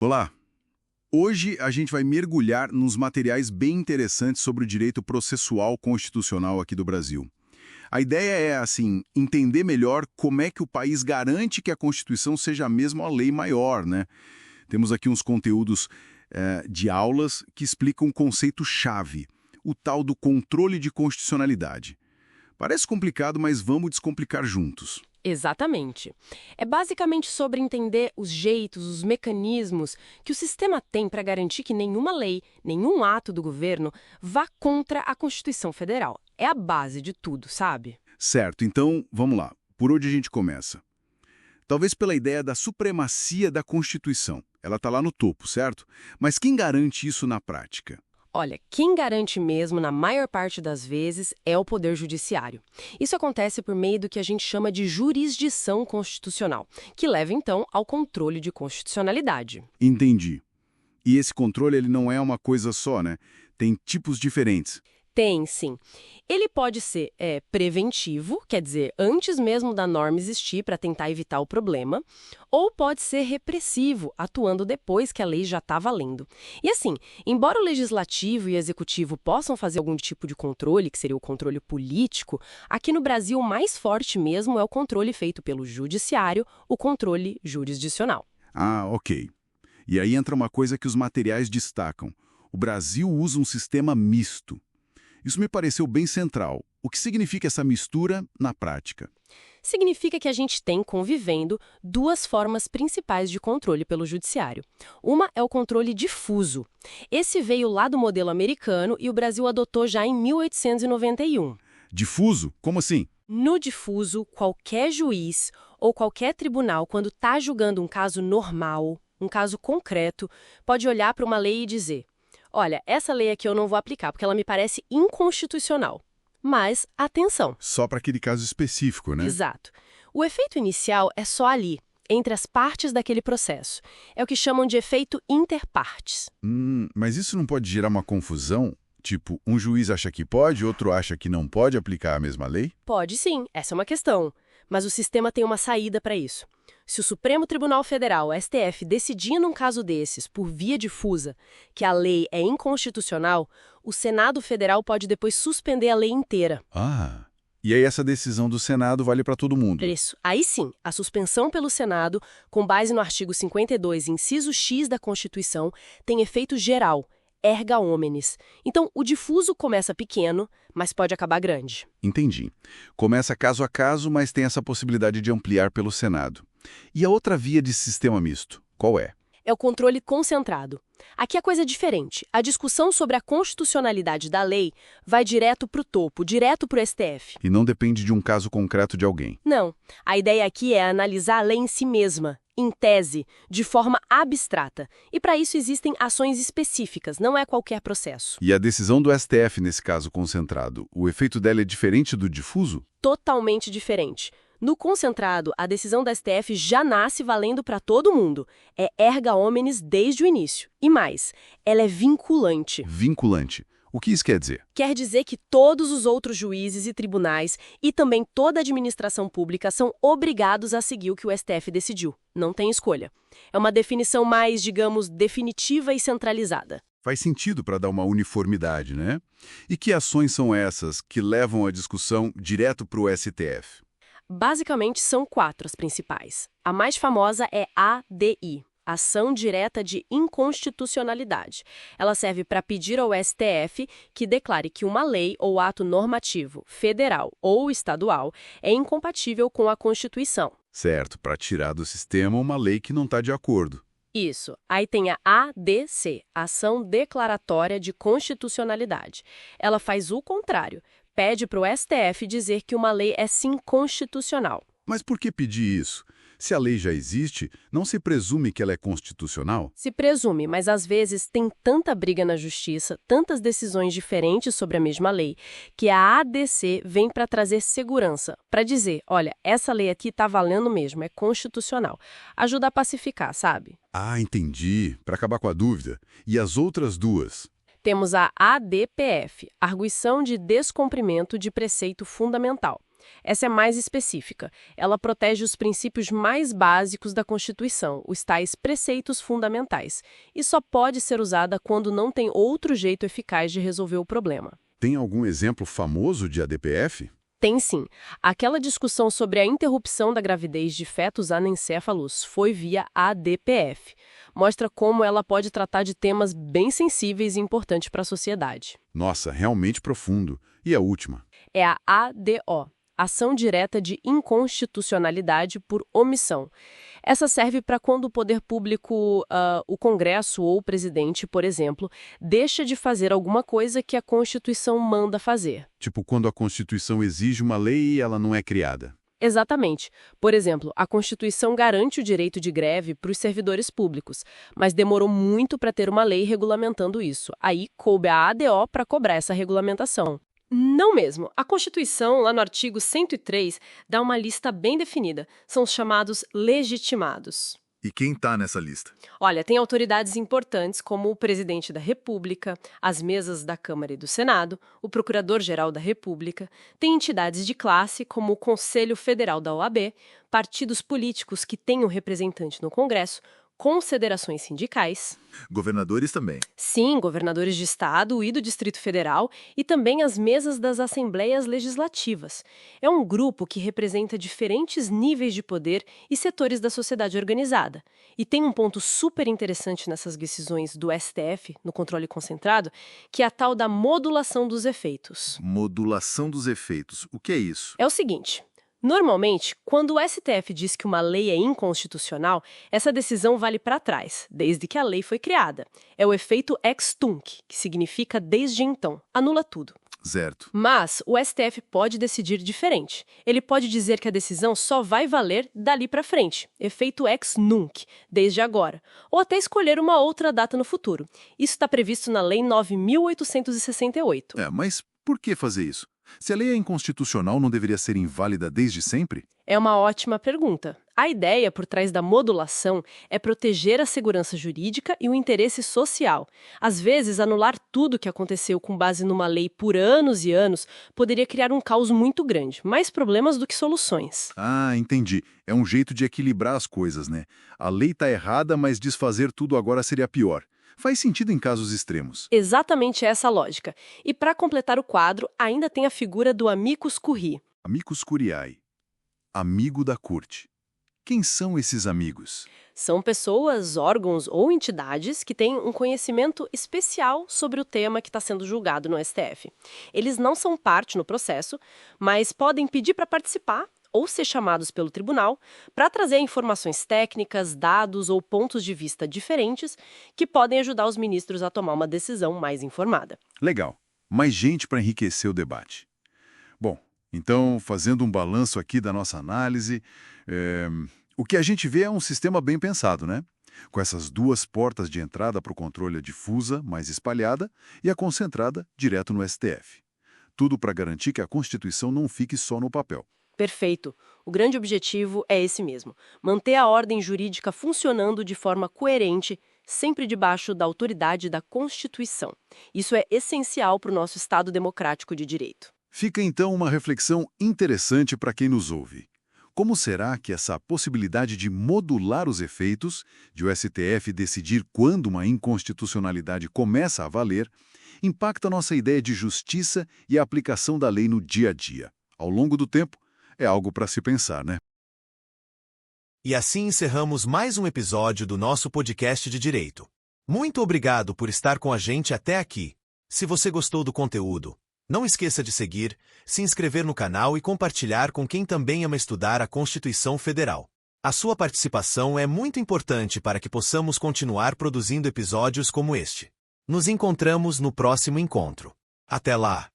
Olá! Hoje a gente vai mergulhar nos materiais bem interessantes sobre o direito processual constitucional aqui do Brasil. A ideia é, assim, entender melhor como é que o país garante que a Constituição seja mesmo a lei maior, né? Temos aqui uns conteúdos de aulas que explicam um conceito-chave, o tal do controle de constitucionalidade. Parece complicado, mas vamos descomplicar juntos. Exatamente. É basicamente sobre entender os jeitos, os mecanismos que o sistema tem para garantir que nenhuma lei, nenhum ato do governo vá contra a Constituição Federal. É a base de tudo, sabe? Certo, então vamos lá. Por onde a gente começa? Talvez pela ideia da supremacia da Constituição. Ela está lá no topo, certo? Mas quem garante isso na prática? Olha, quem garante mesmo, na maior parte das vezes, é o Poder Judiciário. Isso acontece por meio do que a gente chama de jurisdição constitucional, que leva, então, ao controle de constitucionalidade. Entendi. E esse controle ele não é uma coisa só, né? Tem tipos diferentes. Tem, sim. Ele pode ser preventivo, quer dizer, antes mesmo da norma existir para tentar evitar o problema, ou pode ser repressivo, atuando depois que a lei já está valendo. E assim, embora o legislativo e o executivo possam fazer algum tipo de controle, que seria o controle político, aqui no Brasil o mais forte mesmo é o controle feito pelo judiciário, o controle jurisdicional. Ah, ok. E aí entra uma coisa que os materiais destacam. O Brasil usa um sistema misto. Isso me pareceu bem central. O que significa essa mistura na prática? Significa que a gente tem, convivendo, duas formas principais de controle pelo judiciário. Uma é o controle difuso. Esse veio lá do modelo americano e o Brasil adotou já em 1891. Difuso? Como assim? No difuso, qualquer juiz ou qualquer tribunal, quando está julgando um caso normal, um caso concreto, pode olhar para uma lei e dizer: olha, essa lei aqui eu não vou aplicar porque ela me parece inconstitucional. Mas, atenção. Só para aquele caso específico, né? Exato. O efeito inicial é só ali, entre as partes daquele processo. É o que chamam de efeito interpartes. Mas isso não pode gerar uma confusão? Tipo, um juiz acha que pode, outro acha que não pode aplicar a mesma lei? Pode sim, essa é uma questão. Mas o sistema tem uma saída para isso. Se o Supremo Tribunal Federal, o STF, decidir num caso desses, por via difusa, que a lei é inconstitucional, o Senado Federal pode depois suspender a lei inteira. Ah, e aí essa decisão do Senado vale para todo mundo? Isso. Aí sim, a suspensão pelo Senado, com base no artigo 52, inciso X da Constituição, tem efeito geral, erga omnes. Então, o difuso começa pequeno, mas pode acabar grande. Entendi. Começa caso a caso, mas tem essa possibilidade de ampliar pelo Senado. E a outra via de sistema misto, qual é? É o controle concentrado. Aqui a coisa é diferente. A discussão sobre a constitucionalidade da lei vai direto para o topo, direto para o STF. E não depende de um caso concreto de alguém. Não. A ideia aqui é analisar a lei em si mesma, em tese, de forma abstrata. E para isso existem ações específicas, não é qualquer processo. E a decisão do STF, nesse caso concentrado, o efeito dela é diferente do difuso? Totalmente diferente. No concentrado, a decisão da STF já nasce valendo para todo mundo. É erga omnes desde o início. E mais, ela é vinculante. Vinculante. O que isso quer dizer? Quer dizer que todos os outros juízes e tribunais e também toda a administração pública são obrigados a seguir o que o STF decidiu. Não tem escolha. É uma definição mais, digamos, definitiva e centralizada. Faz sentido para dar uma uniformidade, né? E que ações são essas que levam a discussão direto para o STF? Basicamente, são 4 as principais. A mais famosa é ADI, Ação Direta de Inconstitucionalidade. Ela serve para pedir ao STF que declare que uma lei ou ato normativo, federal ou estadual, é incompatível com a Constituição. Certo, para tirar do sistema uma lei que não está de acordo. Isso. Aí tem a ADC, Ação Declaratória de Constitucionalidade. Ela faz o contrário. Pede para o STF dizer que uma lei é sim constitucional. Mas por que pedir isso? Se a lei já existe, não se presume que ela é constitucional? Se presume, mas às vezes tem tanta briga na justiça, tantas decisões diferentes sobre a mesma lei, que a ADC vem para trazer segurança, para dizer, olha, essa lei aqui está valendo mesmo, é constitucional. Ajuda a pacificar, sabe? Ah, entendi. Para acabar com a dúvida. E as outras duas? Temos a ADPF, Arguição de Descumprimento de Preceito Fundamental. Essa é mais específica. Ela protege os princípios mais básicos da Constituição, os tais preceitos fundamentais, e só pode ser usada quando não tem outro jeito eficaz de resolver o problema. Tem algum exemplo famoso de ADPF? Tem sim. Aquela discussão sobre a interrupção da gravidez de fetos anencéfalos foi via ADPF. Mostra como ela pode tratar de temas bem sensíveis e importantes para a sociedade. Nossa, realmente profundo. E a última? É a ADO, Ação Direta de Inconstitucionalidade por Omissão. Essa serve para quando o poder público, o Congresso ou o presidente, por exemplo, deixa de fazer alguma coisa que a Constituição manda fazer. Tipo quando a Constituição exige uma lei e ela não é criada. Exatamente. Por exemplo, a Constituição garante o direito de greve para os servidores públicos, mas demorou muito para ter uma lei regulamentando isso. Aí coube a ADO para cobrar essa regulamentação. Não mesmo. A Constituição, lá no artigo 103, dá uma lista bem definida. São os chamados legitimados. E quem está nessa lista? Olha, tem autoridades importantes como o presidente da República, as mesas da Câmara e do Senado, o Procurador-Geral da República, tem entidades de classe como o Conselho Federal da OAB, partidos políticos que têm um representante no Congresso, confederações sindicais. Governadores também. Sim, governadores de estado e do Distrito Federal e também as mesas das assembleias legislativas. É um grupo que representa diferentes níveis de poder e setores da sociedade organizada. E tem um ponto super interessante nessas decisões do STF, no controle concentrado, que é a tal da modulação dos efeitos. Modulação dos efeitos. O que é isso? É o seguinte. Normalmente, quando o STF diz que uma lei é inconstitucional, essa decisão vale para trás, desde que a lei foi criada. É o efeito ex tunc, que significa desde então, anula tudo. Certo. Mas o STF pode decidir diferente. Ele pode dizer que a decisão só vai valer dali para frente, efeito ex nunc, desde agora, ou até escolher uma outra data no futuro. Isso está previsto na Lei 9.868. Mas por que fazer isso? Se a lei é inconstitucional, não deveria ser inválida desde sempre? É uma ótima pergunta. A ideia por trás da modulação é proteger a segurança jurídica e o interesse social. Às vezes, anular tudo que aconteceu com base numa lei por anos e anos poderia criar um caos muito grande, mais problemas do que soluções. Ah, entendi. É um jeito de equilibrar as coisas, né? A lei está errada, mas desfazer tudo agora seria pior. Faz sentido em casos extremos. Exatamente essa a lógica. E para completar o quadro, ainda tem a figura do amicus curiae. Amicus curiae. Amigo da corte. Quem são esses amigos? São pessoas, órgãos ou entidades que têm um conhecimento especial sobre o tema que está sendo julgado no STF. Eles não são parte no processo, mas podem pedir para participar ou ser chamados pelo tribunal para trazer informações técnicas, dados ou pontos de vista diferentes que podem ajudar os ministros a tomar uma decisão mais informada. Legal. Mais gente para enriquecer o debate. Bom, então, fazendo um balanço aqui da nossa análise, o que a gente vê é um sistema bem pensado, né? Com essas duas portas de entrada para o controle, a difusa, mais espalhada, e a concentrada, direto no STF. Tudo para garantir que a Constituição não fique só no papel. Perfeito. O grande objetivo é esse mesmo: manter a ordem jurídica funcionando de forma coerente, sempre debaixo da autoridade da Constituição. Isso é essencial para o nosso Estado democrático de direito. Fica então uma reflexão interessante para quem nos ouve. Como será que essa possibilidade de modular os efeitos, de o STF decidir quando uma inconstitucionalidade começa a valer, impacta nossa ideia de justiça e a aplicação da lei no dia a dia? Ao longo do tempo, é algo para se pensar, né? E assim encerramos mais um episódio do nosso podcast de Direito. Muito obrigado por estar com a gente até aqui. Se você gostou do conteúdo, não esqueça de seguir, se inscrever no canal e compartilhar com quem também ama estudar a Constituição Federal. A sua participação é muito importante para que possamos continuar produzindo episódios como este. Nos encontramos no próximo encontro. Até lá!